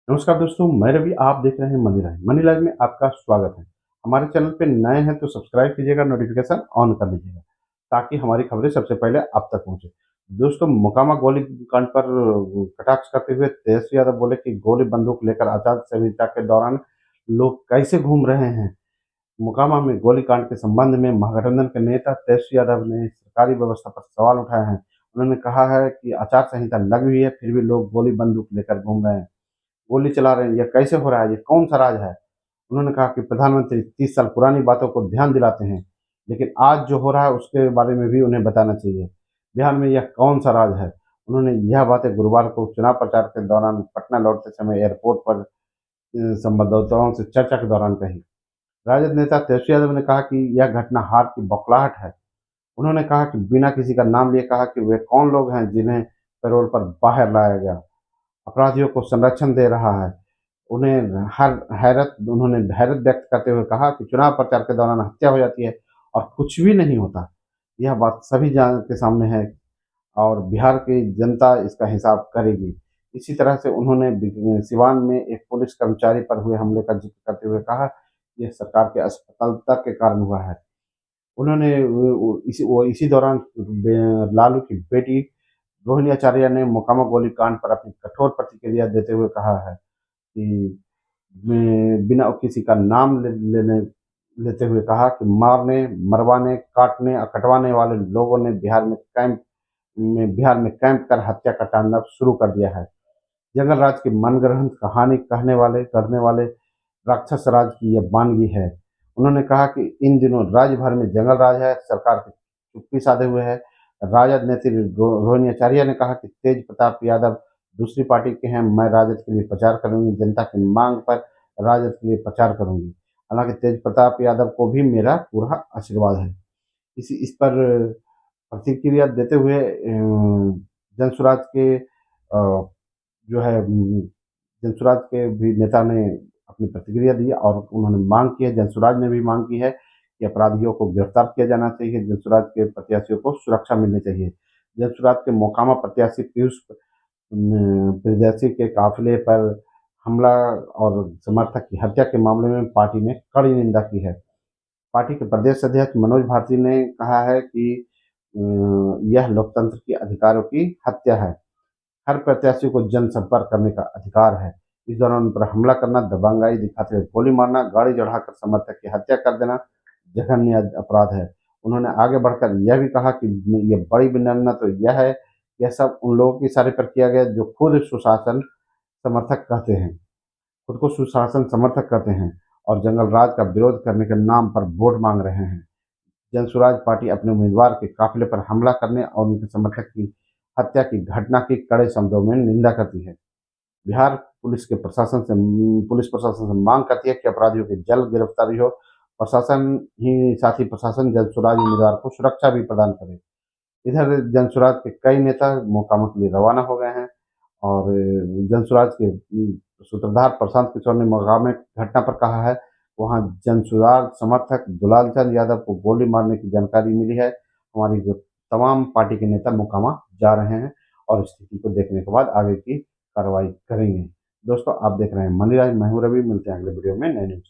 नमस्कार दोस्तों, मैं रवि। आप देख रहे हैं मनी लाइव। मनी लाइव में आपका स्वागत है। हमारे चैनल पे नए हैं तो सब्सक्राइब कीजिएगा, नोटिफिकेशन ऑन कर लीजिएगा ताकि हमारी खबरें सबसे पहले आप तक पहुंचे। दोस्तों, मोकामा गोलीकांड पर कटाक्ष करते हुए तेजस्वी यादव बोले कि गोली बंदूक लेकर आचार संहिता के दौरान लोग कैसे घूम रहे हैं। मोकामा में गोलीकांड के संबंध में महागठबंधन के नेता तेजस्वी यादव ने सरकारी व्यवस्था पर सवाल उठाए हैं। उन्होंने कहा है कि आचार संहिता लगी हुई है, फिर भी लोग गोली बंदूक लेकर घूम रहे हैं, गोली चला रहे हैं। यह कैसे हो रहा है? ये कौन सा राज है? उन्होंने कहा कि प्रधानमंत्री 30 साल पुरानी बातों को ध्यान दिलाते हैं, लेकिन आज जो हो रहा है उसके बारे में भी उन्हें बताना चाहिए। बिहार में यह कौन सा राज है? उन्होंने यह बातें गुरुवार को चुनाव प्रचार के दौरान पटना लौटते समय एयरपोर्ट पर संवाददाताओं से चर्चा के दौरान कही। राजद नेता तेजस्वी यादव ने कहा कि यह घटना हार की बौखलाहट है। उन्होंने कहा कि बिना किसी का नाम लिए कहा कि वे कौन लोग हैं जिन्हें पैरोल पर बाहर लाया गया, अपराधियों को संरक्षण दे रहा है। उन्होंने हैरत व्यक्त करते हुए कहा कि चुनाव प्रचार के दौरान हत्या हो जाती है और कुछ भी नहीं होता। यह बात सभी जान के सामने है और बिहार की जनता इसका हिसाब करेगी। इसी तरह से उन्होंने सिवान में एक पुलिस कर्मचारी पर हुए हमले का जिक्र करते हुए कहा, यह सरकार के असफलता के कारण हुआ है। उन्होंने इसी दौरान लालू की बेटी रोहिणी आचार्य ने मोकामा गोलीकांड पर अपनी कठोर प्रतिक्रिया देते हुए कहा है कि बिना किसी का नाम लेते हुए कहा कि मारने, मरवाने, काटने और कटवाने वाले लोगों ने बिहार में कैंप कर हत्या का तांडव शुरू कर दिया है। जंगल राज की मनगढ़ंत कहानी करने वाले राक्षस राज की यह वानगी है। उन्होंने कहा कि इन दिनों राज्य भर में जंगल राज है, सरकार की चुप्पी साधे हुए है। राजद नेत्री रोहिणी आचार्य ने कहा कि तेज प्रताप यादव दूसरी पार्टी के हैं, मैं राजद के लिए प्रचार करूंगी, जनता की मांग पर राजद के लिए प्रचार करूंगी। हालांकि तेज प्रताप यादव को भी मेरा पूरा आशीर्वाद है। इस पर प्रतिक्रिया देते हुए जनसुराज के जो है जनसुराज के भी नेता ने अपनी प्रतिक्रिया दी और उन्होंने मांग की है, जनसुराज ने भी मांग की है कि अपराधियों को गिरफ्तार किया जाना चाहिए, जनसुराज के प्रत्याशियों को सुरक्षा मिलनी चाहिए। जनसुराज के मोकामा प्रत्याशी पीयूष प्रियदर्शी के काफिले पर हमला और समर्थक की हत्या के मामले में पार्टी ने कड़ी निंदा की है। पार्टी के प्रदेश अध्यक्ष मनोज भारती ने कहा है कि यह लोकतंत्र के अधिकारों की हत्या है। हर प्रत्याशी को जनसंपर्क करने का अधिकार है। इस दौरान उन पर हमला करना, दबंगाई दिखाते हुए गोली मारना, गाड़ी चढ़ाकर समर्थक की हत्या कर देना जघन्य अपराध है। उन्होंने आगे बढ़कर यह भी कहा कि ये बड़ी विडंबना तो यह है, यह सब उन लोगों के इशारे पर किया गया जो खुद को सुशासन समर्थक कहते हैं और जंगल राज का विरोध करने के नाम पर वोट मांग रहे हैं। जनसुराज पार्टी अपने उम्मीदवार के काफिले पर हमला करने और उनके समर्थक की हत्या की घटना की कड़े शब्दों में निंदा करती है। बिहार पुलिस प्रशासन से मांग करती है कि अपराधियों की जल्द गिरफ्तारी हो। साथ ही प्रशासन जनसुराज उम्मीदवार को सुरक्षा भी प्रदान करे। इधर जनसुराज के कई नेता मोकामा के लिए रवाना हो गए हैं और जनसुराज के सूत्रधार प्रशांत किशोर ने मोकामा घटना पर कहा है, वहाँ जनसुराज समर्थक दुलाल चंद यादव को गोली मारने की जानकारी मिली है। हमारी तमाम पार्टी के नेता मोकामा जा रहे हैं और स्थिति को देखने के बाद आगे की कार्रवाई करेंगे। दोस्तों, आप देख रहे हैं मनी लाइव। मैं हूं रवि। मिलते हैं अगले वीडियो में नए न्यूज।